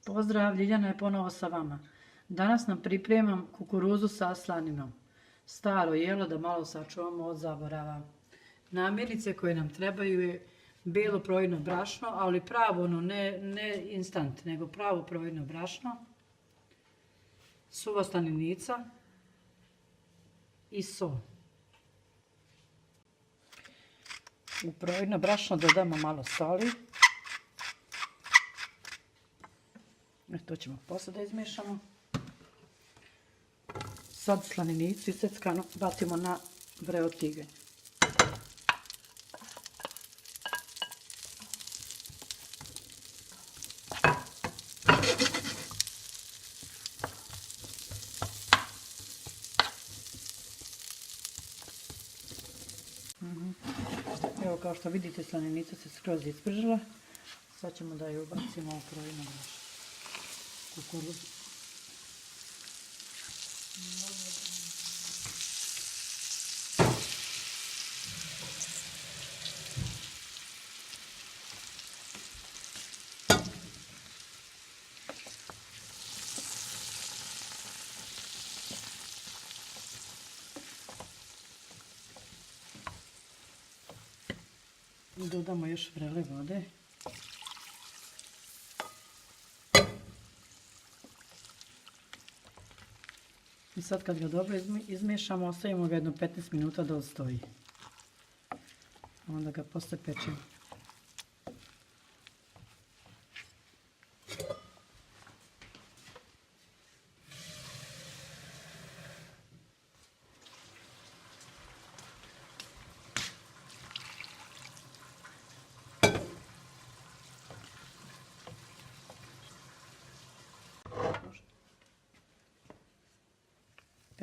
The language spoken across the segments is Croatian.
Pozdrav, Ljiljana je ponovo sa vama. Danas nam pripremam kukuruzu sa slaninom. Staro jelo da malo sačuvamo od zaborava. Namirnice koje nam trebaju je bijelo projino brašno, ali pravo ono, ne instant, nego pravo projino brašno, suva slanica i sol. U projino brašno dodamo malo soli. To ćemo poslije da izmiješamo. Sad slaninicu iseckanu bacimo na vreo tiganj. Evo kao što vidite, slaninica se skroz ispržila. Sad ćemo da ju ubacimo u projino brašno. Kukuruzu. Dodamo još vrele vode. I sad kad ga dobro izmiješamo, ostavimo ga jedno 15 minuta da odstoji. Onda ga poslije pečemo.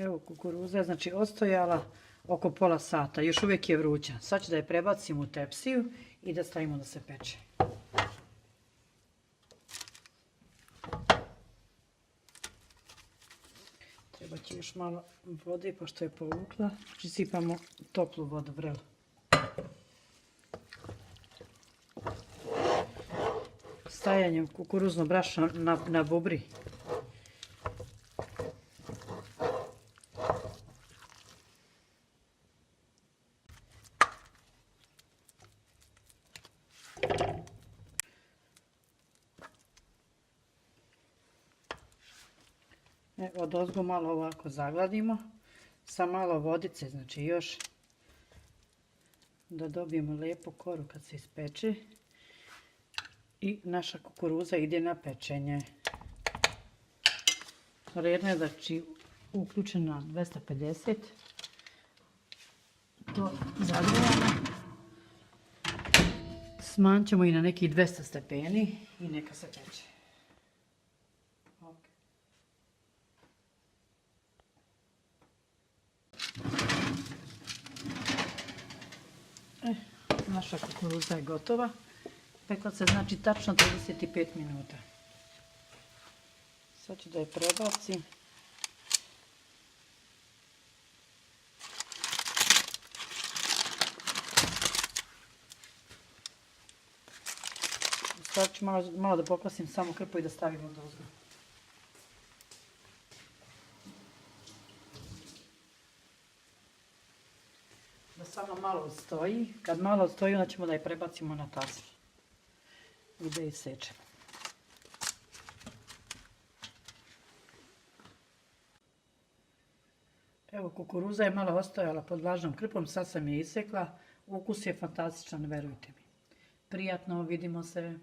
Evo kukuruza je znači odstojala oko pola sata, još uvijek je vruća. Sad ću da je prebacim u tepsiju i da stavimo da se peče. Treba će još malo vode pošto je povukla. Znači sipamo toplu vodu vrelu. Stajanjem kukuruzno brašno na bubri. Odozgo malo ovako zagladimo sa malo vodice, znači još da dobijemo lijepu koru kad se ispeče i naša kukuruza ide na pečenje. Redno je znači uključena na 250, to zagrijamo, smanjit ćemo i na nekih 200 stepeni i neka se peče. Naša kukuruza je gotova. Pekla se znači tačno 35 minuta. Sad ću da je prebacim. Sad ću malo da poklasim samo krpu i da stavim odozgo. Da samo malo odstoji. Kad malo odstoji, onda ćemo da je prebacimo na tasu i da isečemo. Evo, kukuruza je malo ostojala pod vlažnom krpom, sad sam je isekla. Ukus je fantastičan, verujte mi. Prijatno, vidimo se.